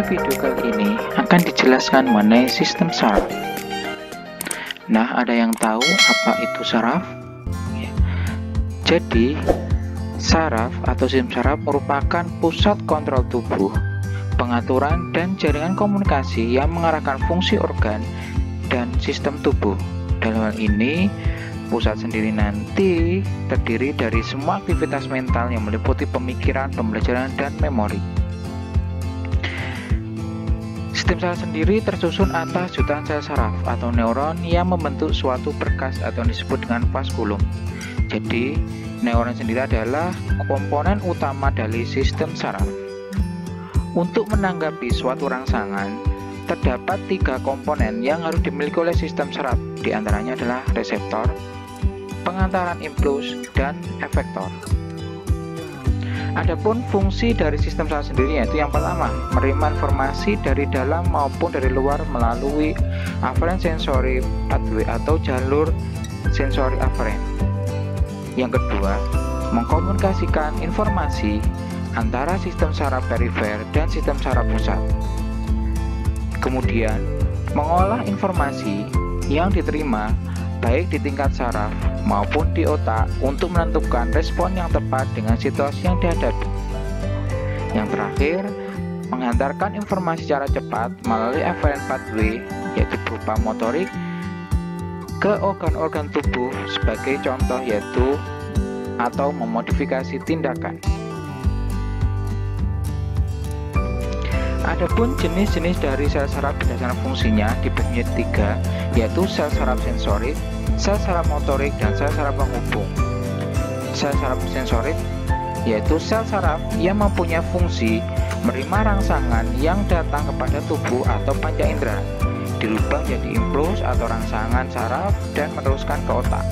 video kali ini akan dijelaskan mengenai sistem saraf. Nah, ada yang tahu apa itu saraf? Ya. Jadi, saraf atau sistem saraf merupakan pusat kontrol tubuh, pengaturan dan jaringan komunikasi yang mengarahkan fungsi organ dan sistem tubuh. Dalam hal ini, pusat sendiri nanti terdiri dari semua aktivitas mental yang meliputi pemikiran, pembelajaran, dan memori. Sistem saraf sendiri tersusun atas jutaan sel saraf atau neuron yang membentuk suatu berkas atau disebut dengan vaskulum. Jadi, neuron sendiri adalah komponen utama dari sistem saraf. Untuk menanggapi suatu rangsangan, terdapat 3 komponen yang harus dimiliki oleh sistem saraf. Di antaranya adalah reseptor, pengantaran impuls, dan efektor. Adapun fungsi dari sistem saraf sendiri yaitu yang pertama, menerima informasi dari dalam maupun dari luar melalui afferent sensory pathway atau jalur sensori afferent. Yang kedua, mengkomunikasikan informasi antara sistem saraf perifer dan sistem saraf pusat. Kemudian, mengolah informasi yang diterima baik di tingkat saraf maupun di otak untuk menentukan respon yang tepat dengan situasi yang dihadapi. Yang terakhir, menghantarkan informasi secara cepat melalui afferent pathway yaitu berupa motorik ke organ-organ tubuh sebagai contoh yaitu atau memodifikasi tindakan. Adapun jenis-jenis dari sel saraf berdasarkan fungsinya dibagi menjadi 3, yaitu sel saraf sensorik, sel saraf motorik, dan sel saraf penghubung. Sel saraf sensorik yaitu sel saraf yang mempunyai fungsi menerima rangsangan yang datang kepada tubuh atau panca indera, dirubah menjadi impuls atau rangsangan saraf dan meneruskan ke otak.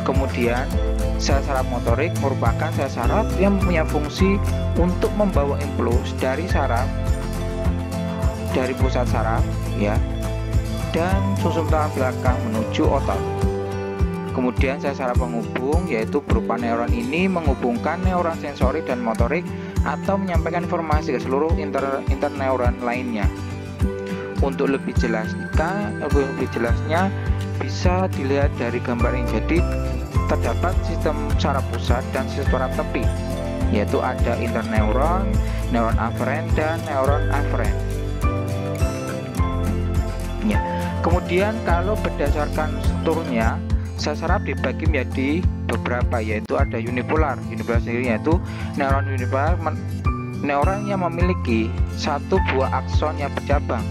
Kemudian, sel saraf motorik merupakan sel saraf yang mempunyai fungsi untuk membawa impuls dari saraf dari pusat saraf dan susun tulang belakang menuju otot. Kemudian sel saraf penghubung yaitu berupa neuron ini menghubungkan neuron sensori dan motorik atau menyampaikan informasi ke seluruh interneuron lainnya. Untuk lebih jelasnya bisa dilihat dari gambar ini. Jadi terdapat sistem saraf pusat dan sistem saraf tepi, yaitu ada interneuron, neuron afferent, dan neuron afferent. Kemudian kalau berdasarkan strukturnya, sel saraf dibagi menjadi beberapa, yaitu ada unipolar. Unipolar sendiri yaitu neuron unipolar, neuron yang memiliki satu buah akson yang bercabang.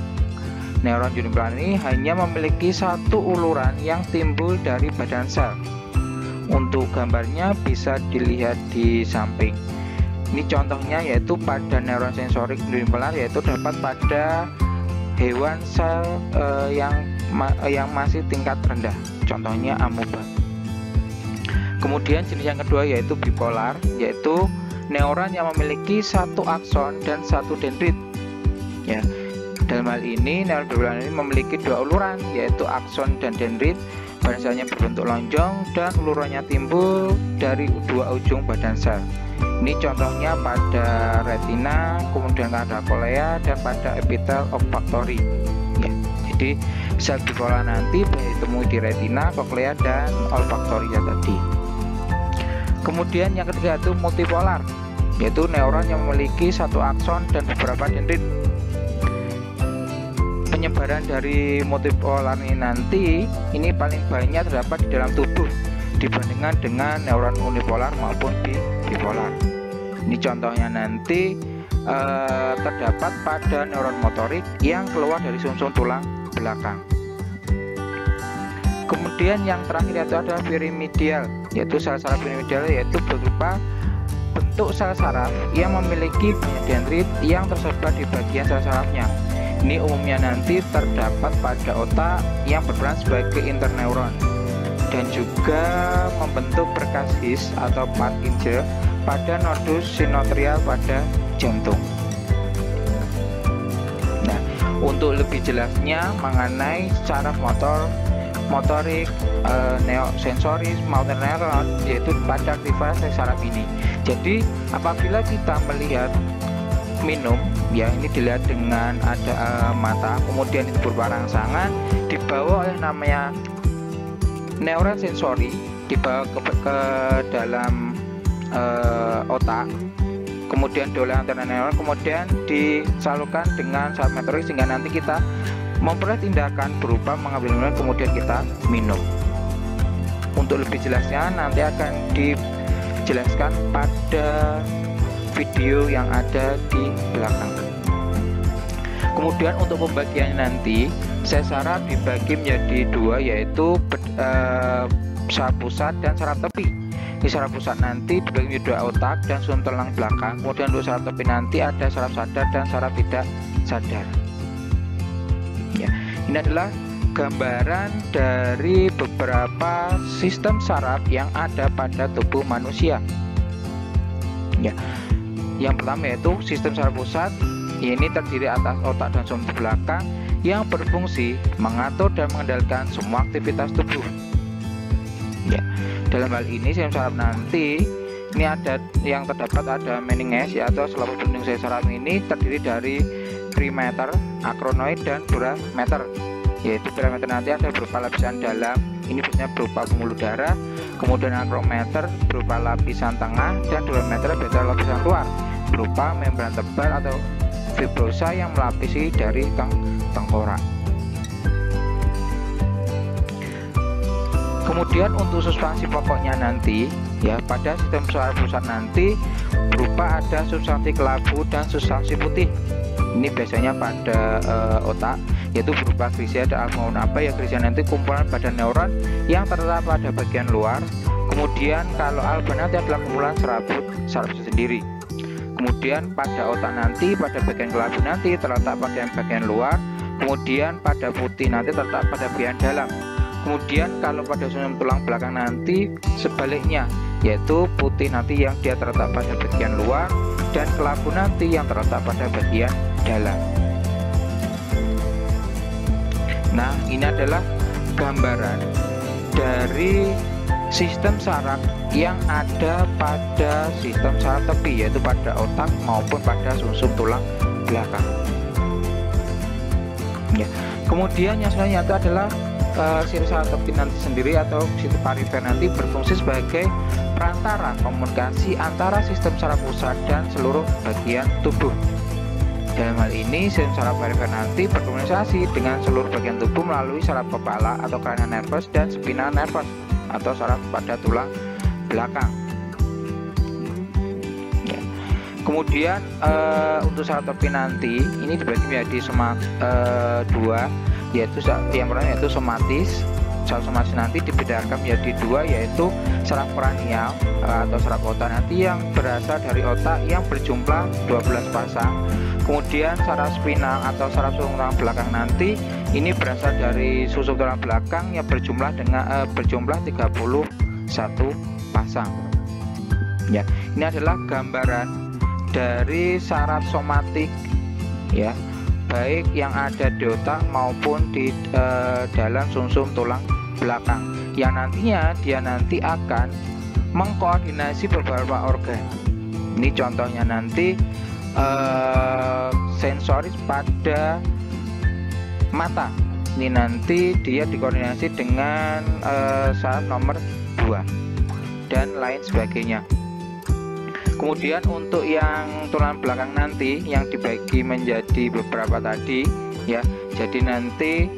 Neuron unipolar ini hanya memiliki satu uluran yang timbul dari badan sel. Untuk gambarnya bisa dilihat di samping. Ini contohnya yaitu pada neuron sensorik unipolar, yaitu dapat pada hewan sel yang masih tingkat rendah, contohnya amoeba. Kemudian jenis yang kedua yaitu bipolar, yaitu neuron yang memiliki satu akson dan satu dendrit. Ya, dalam hal ini neuron bipolar ini memiliki 2 uluran, yaitu akson dan dendrit. Badan selnya berbentuk lonjong dan ulurannya timbul dari 2 ujung badan sel. Ini contohnya pada retina, kemudian pada kolea, dan pada epitel olfaktori. Ya, jadi sel bipolar nanti ditemui di retina, koklea, dan olfaktori tadi. Kemudian yang ketiga itu multipolar, yaitu neuron yang memiliki satu akson dan beberapa dendrit. Penyebaran dari multipolar ini nanti ini paling banyak terdapat di dalam tubuh dibandingkan dengan neuron unipolar maupun bipolar. Ini contohnya nanti terdapat pada neuron motorik yang keluar dari sumsum tulang belakang. Kemudian yang terakhir itu adalah piramidal, yaitu sel saraf piramidal, yaitu berupa bentuk sel saraf yang memiliki banyak dendrit yang tersebar di bagian sel sarafnya. Ini umumnya nanti terdapat pada otak yang berperan sebagai interneuron dan juga membentuk berkas His atau Purkinje pada nodus sinoatrial pada jantung. Nah, untuk lebih jelasnya mengenai saraf motorik, neosensoris maupun neuron, yaitu pada aktivitas saraf ini. Jadi apabila kita melihat minum ya, ini dilihat dengan ada mata, kemudian itu berupa rangsangan, dibawa oleh namanya neuron sensori, dibawa ke dalam otak, kemudian oleh antena neuron, kemudian disalurkan dengan saraf motorik sehingga nanti kita memperoleh tindakan berupa mengambil minum kemudian kita minum. Untuk lebih jelasnya nanti akan dijelaskan pada video yang ada di belakang. Kemudian untuk pembagiannya nanti saya saraf dibagi menjadi dua, yaitu saraf pusat dan saraf tepi. Di saraf pusat nanti dibagi menjadi dua, otak dan sumsum tulang belakang. Kemudian untuk saraf tepi nanti ada saraf sadar dan saraf tidak sadar. Ya, ini adalah gambaran dari beberapa sistem saraf yang ada pada tubuh manusia. Ya, yang pertama yaitu sistem saraf pusat, ini terdiri atas otak dan sumsum belakang yang berfungsi mengatur dan mengendalikan semua aktivitas tubuh. Ya, dalam hal ini sistem saraf nanti ini ada yang terdapat ada meninges ya, atau selaput bening saraf ini terdiri dari perimeter, akronoid dan durameter. Yaitu perimeter nanti ada berupa lapisan dalam, ini biasanya berupa pembuluh darah, kemudian akrometer berupa lapisan tengah, dan durameter biasanya lapisan luar berupa membran tebal atau fibrosa yang melapisi dari tengkorak. Kemudian untuk substansi pokoknya nanti ya, pada sistem saraf pusat nanti berupa ada substansi kelabu dan substansi putih. Ini biasanya pada otak, yaitu berupa grisia dan alfa maupun apa ya. Grisia nanti kumpulan pada neuron yang terletak pada bagian luar. Kemudian kalau alfa nanti adalah kumpulan saraf itu sendiri. Kemudian pada otak nanti pada bagian kelabu nanti terletak pada bagian luar. Kemudian pada putih nanti terletak pada bagian dalam. Kemudian kalau pada sumsum tulang belakang nanti sebaliknya, yaitu putih nanti yang dia terletak pada bagian luar dan kelabu nanti yang terletak pada bagian dalam. Nah, ini adalah gambaran dari sistem saraf yang ada pada sistem saraf tepi, yaitu pada otak maupun pada sumsum tulang belakang. Ya. Kemudian yang selanjutnya itu adalah sirip saraf tepi nanti sendiri atau sistem perifer nanti berfungsi sebagai perantara komunikasi antara sistem saraf pusat dan seluruh bagian tubuh. Dalam hal ini sistem saraf perifer nanti berkomunikasi dengan seluruh bagian tubuh melalui saraf kepala atau cranial nervous dan spinal nervous atau saraf pada tulang belakang. Ya. Kemudian untuk saraf tepi nanti ini dibagi menjadi dua, yaitu yang pertama yaitu somatis. Saraf somatis nanti dibedakan menjadi dua, yaitu saraf kranial atau saraf otak nanti yang berasal dari otak yang berjumlah 12 pasang. Kemudian saraf spinal atau saraf sumsum tulang belakang nanti ini berasal dari sumsum tulang belakang yang berjumlah 31 pasang. Ya, ini adalah gambaran dari saraf somatik ya, baik yang ada di otak maupun di dalam sumsum tulang belakang, yang nantinya dia nanti akan mengkoordinasi beberapa organ. Ini contohnya nanti sensoris pada mata, ini nanti dia dikoordinasi dengan saraf nomor 2 dan lain sebagainya. Kemudian untuk yang tulang belakang nanti yang dibagi menjadi beberapa tadi ya, jadi nanti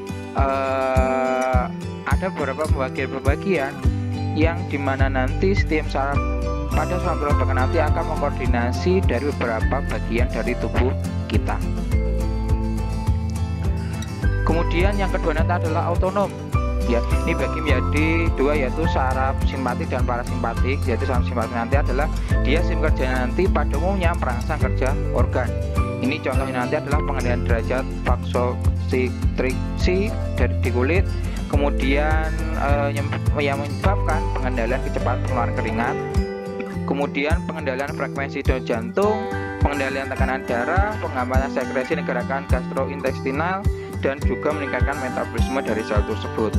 ada beberapa pembagian yang dimana nanti setiap saraf pada saraf tulang belakang nanti akan mengkoordinasi dari beberapa bagian dari tubuh kita. Kemudian yang kedua nanti adalah autonom ya, ini bagi menjadi dua, yaitu saraf simpatik dan parasimpatik. Yaitu saraf simpatik nanti adalah dia sistem kerjanya nanti pada umumnya merangsang kerja organ. Ini contohnya nanti adalah pengendalian derajat vasokonstriksi di kulit, kemudian yang menyebabkan pengendalian kecepatan pengeluaran keringat, kemudian pengendalian frekuensi denyut jantung, pengendalian tekanan darah, pengamatan sekresi dan gerakan gastrointestinal, dan juga meningkatkan metabolisme dari sel tersebut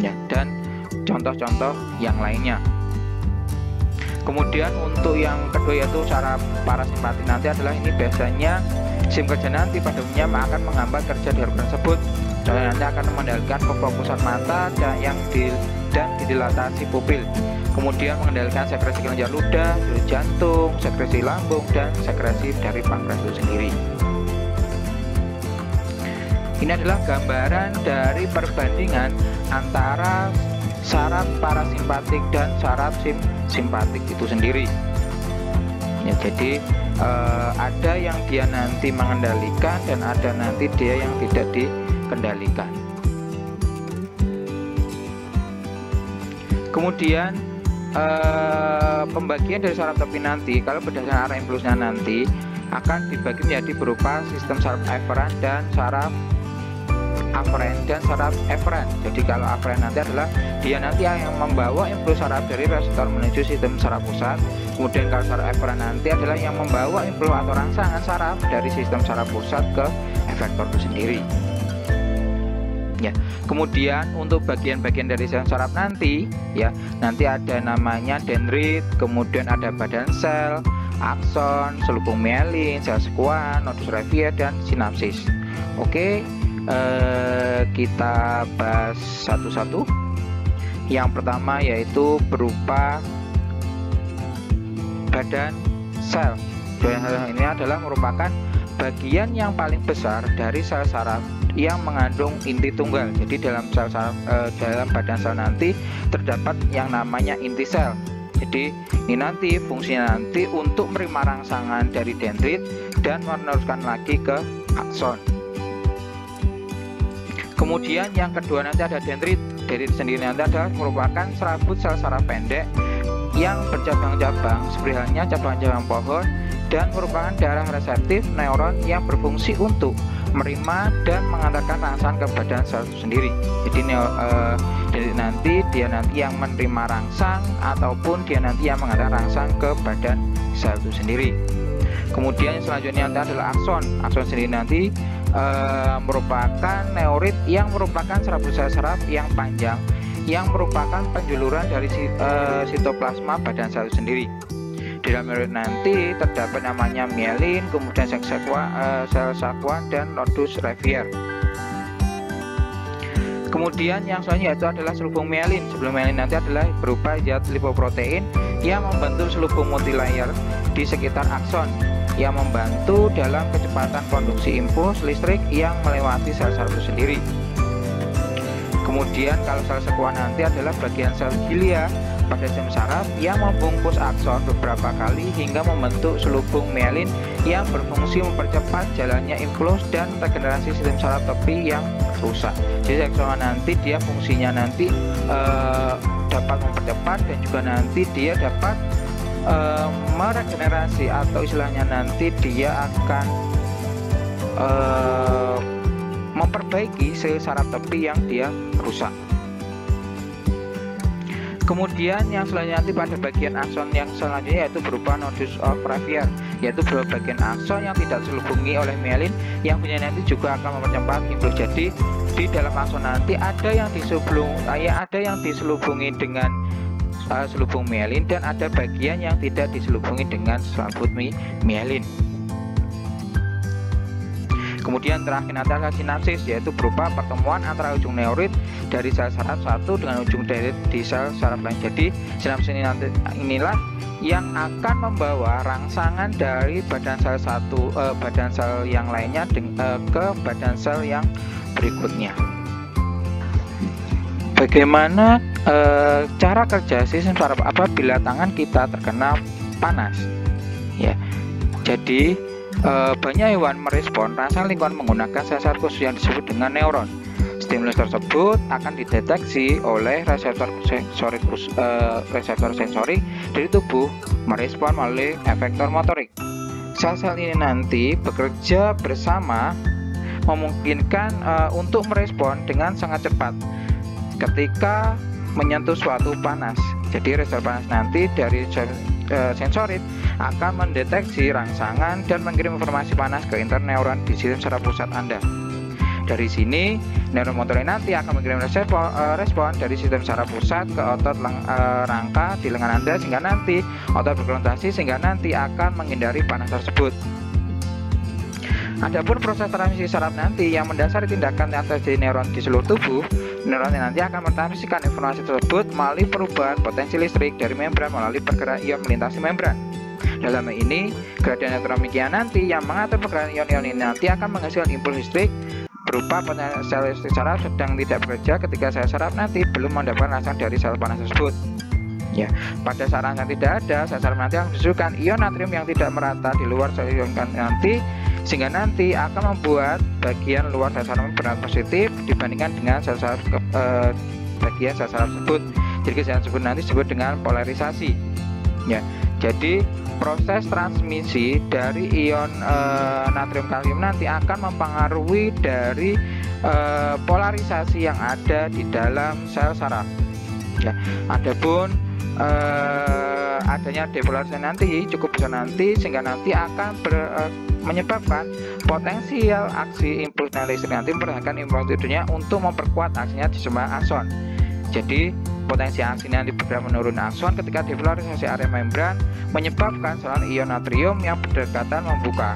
ya, dan contoh-contoh yang lainnya. Kemudian untuk yang kedua yaitu saraf parasimpatik nanti adalah ini biasanya sim kerja nanti pada umumnya akan menghambat kerja di organ tersebut dan nanti akan mengendalikan kefokusan mata dan didilatasi pupil. Kemudian mengendalikan sekresi kelenjar ludah, jantung, sekresi lambung, dan sekresi dari pankreas itu sendiri. Ini adalah gambaran dari perbandingan antara saraf parasimpatik dan saraf simpatik itu sendiri. Ya, jadi ada yang dia nanti mengendalikan dan ada nanti dia yang tidak dikendalikan. Kemudian pembagian dari saraf topi nanti kalau berdasarkan arah impulsnya nanti akan dibagi menjadi berupa sistem saraf eferen dan saraf aferen dan saraf eferen. Jadi kalau aferen nanti adalah dia nanti yang membawa impuls saraf dari reseptor menuju sistem saraf pusat. Kemudian kalau saraf eferen nanti adalah yang membawa impuls atau rangsangan saraf dari sistem saraf pusat ke efektor itu sendiri. Ya, kemudian untuk bagian-bagian dari saraf nanti, ya nanti ada namanya dendrit, kemudian ada badan sel, akson, selubung mielin, sel sekuan, nodus Revier, dan sinapsis. Oke. Kita bahas satu-satu. Yang pertama yaitu berupa badan sel. Badan sel ini adalah merupakan bagian yang paling besar dari sel saraf yang mengandung inti tunggal. Jadi dalam sel saraf, dalam badan sel nanti terdapat yang namanya inti sel. Jadi ini nanti fungsinya nanti untuk menerima rangsangan dari dendrit dan meneruskan lagi ke akson. Kemudian yang kedua nanti ada dendrit. Dendrit sendiri nanti adalah merupakan serabut sel saraf pendek yang bercabang-cabang seperti halnya cabang-cabang pohon dan merupakan daerah reseptif neuron yang berfungsi untuk menerima dan mengantarkan rangsangan ke badan sel itu sendiri. Jadi dendrit nanti dia nanti yang menerima rangsang ataupun dia nanti yang mengantarkan rangsang ke badan sel itu sendiri. Kemudian selanjutnya adalah akson. Akson sendiri nanti merupakan neurit yang merupakan serabut sel saraf yang panjang yang merupakan penjuluran dari sitoplasma badan sel itu sendiri. Di dalam neurit nanti terdapat namanya mielin, kemudian sel sekuan, dan nodus Revier. Kemudian yang selanjutnya itu adalah selubung mielin. Selubung mielin nanti adalah berupa zat lipoprotein yang membentuk selubung multilayer di sekitar akson yang membantu dalam kecepatan konduksi impuls listrik yang melewati sel saraf itu sendiri. Kemudian kalau sel sekuan nanti adalah bagian sel glia pada sel saraf yang membungkus akson beberapa kali hingga membentuk selubung mielin yang berfungsi mempercepat jalannya impuls dan regenerasi sistem saraf topi yang rusak. Jadi sekuan nanti dia fungsinya nanti dapat mempercepat dan juga nanti dia dapat meregenerasi atau istilahnya nanti dia akan memperbaiki sel saraf tepi yang dia rusak. Kemudian yang selanjutnya nanti pada bagian akson yang selanjutnya yaitu berupa nodus of Revier, yaitu berupa bagian akson yang tidak diselubungi oleh mielin yang punya nanti juga akan mempercepat impuls. Jadi di dalam akson nanti ada yang diselubungi dengan selubung mielin dan ada bagian yang tidak diselubungi dengan selaput mielin. Kemudian terakhir nanti adalah sinapsis, yaitu berupa pertemuan antara ujung neurit dari sel saraf satu dengan ujung dendrit di sel saraf lain. Jadi sinapsis inilah yang akan membawa rangsangan dari badan sel badan sel yang lainnya ke badan sel yang berikutnya. Bagaimana cara kerja sistem saraf apabila tangan kita terkena panas? Ya, jadi banyak hewan merespon rangsangan lingkungan menggunakan sel saraf khusus yang disebut dengan neuron. Stimulus tersebut akan dideteksi oleh reseptor sensori dari tubuh merespon melalui efektor motorik. Sel-sel ini nanti bekerja bersama memungkinkan untuk merespon dengan sangat cepat ketika menyentuh suatu panas. Jadi reseptor panas nanti dari sensorit akan mendeteksi rangsangan dan mengirim informasi panas ke interneuron di sistem saraf pusat Anda. Dari sini neuromotor nanti akan mengirim respon dari sistem saraf pusat ke otot rangka di lengan Anda, sehingga nanti otot berkontraksi sehingga nanti akan menghindari panas tersebut. Adapun proses transmisi saraf nanti yang mendasari tindakan yang terjadi neuron di seluruh tubuh, neuron nanti akan mentransmisikan informasi tersebut melalui perubahan potensi listrik dari membran melalui pergerakan ion melintasi membran. Dalam hal ini, gradien elektromagnetik nanti yang mengatur pergerakan ion-ion ini nanti akan menghasilkan impuls listrik berupa potensial listrik saraf sedang tidak bekerja ketika sel saraf nanti belum mendapatkan rangsang dari sel panas tersebut. Ya, pada saat rangsang tidak ada, sel saraf nanti akan menghasilkan ion natrium yang tidak merata di luar sel ion nanti, sehingga nanti akan membuat bagian luar sel saraf berarti positif dibandingkan dengan sel saraf bagian sel saraf tersebut. Jadi kejadian tersebut nanti disebut dengan polarisasi. Ya, jadi proses transmisi dari ion natrium kalium nanti akan mempengaruhi dari polarisasi yang ada di dalam sel saraf. Ya, adapun adanya depolarisasi nanti cukup besar nanti sehingga nanti akan menyebabkan potensial aksi impuls listrik nanti memperhatikan impuls listriknya untuk memperkuat aksinya di semua akson. Jadi potensi aksi nanti bergerak menurun akson ketika depolarisasi area membran menyebabkan saluran ion natrium yang berdekatan membuka.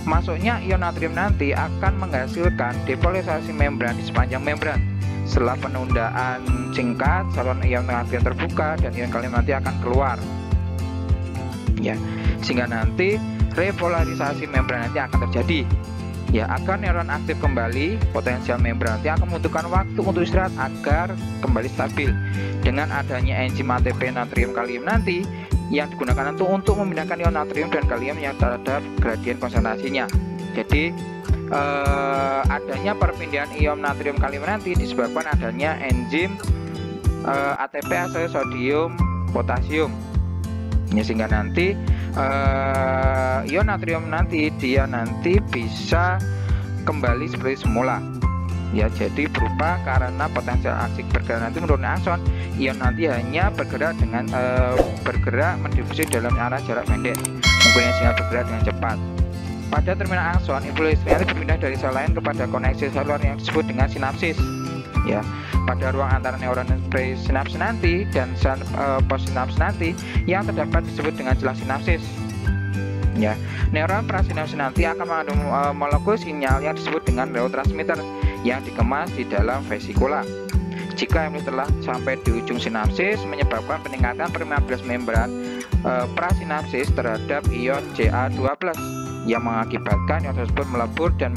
Masuknya ion natrium nanti akan menghasilkan depolarisasi membran di sepanjang membran. Setelah penundaan singkat, saluran ion natrium terbuka dan ion kalium nanti akan keluar. Ya, sehingga nanti repolarisasi membran nanti akan terjadi. Ya, agar neuron aktif kembali, potensial membran nanti akan membutuhkan waktu untuk istirahat agar kembali stabil. Dengan adanya enzim ATP natrium kalium nanti yang digunakan untuk memindahkan ion natrium dan kalium yang terhadap gradien konsentrasinya. Jadi adanya perpindahan ion natrium kalium nanti disebabkan adanya enzim ATPase sodium potasium. Ya, sehingga nanti ion natrium nanti bisa kembali seperti semula. Ya, jadi berupa karena potensial aksi bergerak nanti menurun akson, ion nanti hanya bergerak mendifusi dalam arah jarak pendek, mempunyai sinyal bergerak dengan cepat. Pada terminal akson, impuls listrik nanti berpindah dari sel lain kepada koneksi seluler yang disebut dengan sinapsis. Ya, pada ruang antara neuron presinapsis nanti dan sel postsinapsis nanti yang terdapat disebut dengan jelang sinapsis. Ya, neuron prasinapsis nanti akan mengandung molekul sinyal yang disebut dengan neurotransmitter yang dikemas di dalam vesikula. Jika impuls telah sampai di ujung sinapsis, menyebabkan peningkatan permeabilitas membran prasinapsis terhadap ion Ca2+ yang mengakibatkan ion tersebut melebur dan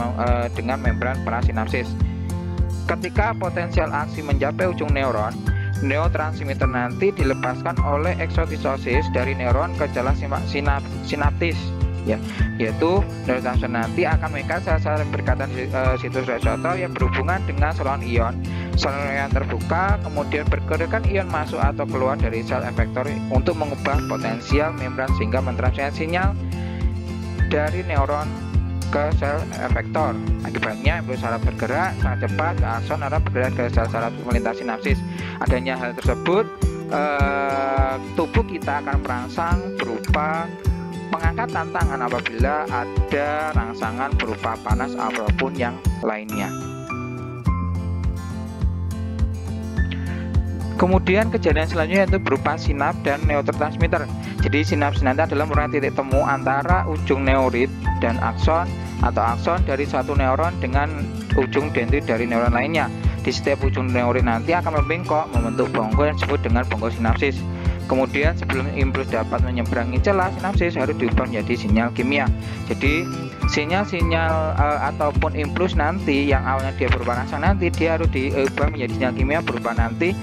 dengan membran prasinapsis. Ketika potensial aksi mencapai ujung neuron, neurotransmitter nanti dilepaskan oleh eksotisosis dari neuron ke jalan sinaptis, ya, yaitu neurotransmitter nanti akan mengikat sel-sel berkaitan situs reseptor yang berhubungan dengan saluran ion. Saluran ion terbuka, kemudian pergerakan ion masuk atau keluar dari sel efektor untuk mengubah potensial membran sehingga mentransmisikan sinyal dari neuron ke sel efektor. Akibatnya impuls saraf bergerak sangat cepat ke akson arah bergerak ke sel saraf melintasi sinapsis. Adanya hal tersebut, tubuh kita akan merangsang berupa pengangkatan tangan apabila ada rangsangan berupa panas apapun yang lainnya. Kemudian kejadian selanjutnya yaitu berupa sinaps dan neurotransmitter. Jadi sinaps nanti adalah merupakan titik temu antara ujung neurit dan akson atau akson dari satu neuron dengan ujung dendrit dari neuron lainnya. Di setiap ujung neurit nanti akan membengkok membentuk bonggol yang disebut dengan bonggol sinapsis. Kemudian sebelum impuls dapat menyeberangi celah sinapsis harus diubah menjadi sinyal kimia. Jadi sinyal-sinyal ataupun impuls nanti yang awalnya dia berupa rangsang nanti dia harus diubah menjadi sinyal kimia berupa nanti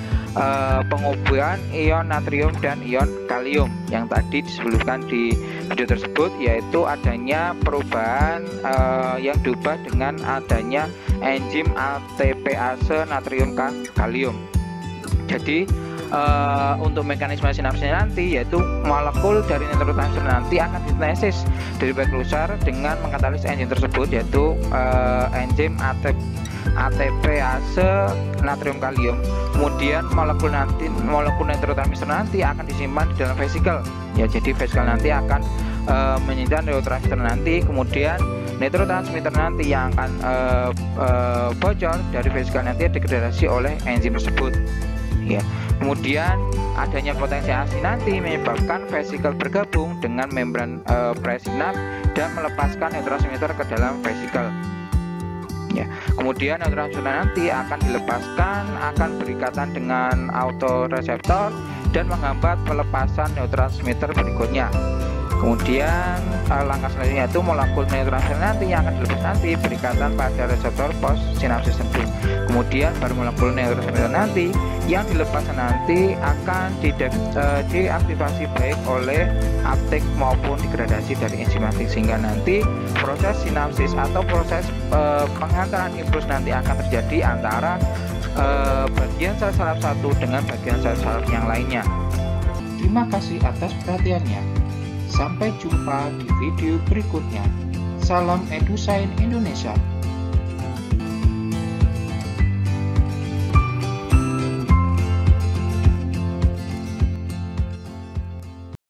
pengubahan ion natrium dan ion kalium yang tadi disebutkan di video tersebut, yaitu adanya perubahan yang diubah dengan adanya enzim ATPase natrium kalium. Jadi untuk mekanisme sinapsisnya nanti yaitu molekul dari neurotransmitter nanti akan disintesis dari baklusar dengan mengkatalis enzim tersebut, yaitu enzim ATPase natrium kalium. Kemudian molekul neurotransmitter nanti akan disimpan di dalam vesikel. Ya, jadi vesikel nanti akan menyimpan neurotransmitter nanti. Kemudian neurotransmitter nanti yang akan bocor dari vesikal nanti degradasi oleh enzim tersebut. Ya, kemudian adanya potensi ASI nanti menyebabkan vesikel bergabung dengan membran presinap dan melepaskan neurotransmitter ke dalam vesikel. Ya, kemudian neurotransmitter nanti akan dilepaskan, akan berikatan dengan autoreseptor dan menghambat pelepasan neurotransmitter berikutnya. Kemudian langkah selanjutnya itu molekul neurotransmitter nanti yang akan dilepas nanti berikatan pada reseptor post sinapsis tentu. Kemudian baru molekul neurotransmitter nanti yang dilepas nanti akan diaktifasi baik oleh uptake maupun degradasi dari enzimatik, sehingga nanti proses sinapsis atau proses pengantaran impuls nanti akan terjadi antara bagian sel saraf satu dengan bagian sel saraf yang lainnya. Terima kasih atas perhatiannya. Sampai jumpa di video berikutnya. Salam EduScience Indonesia.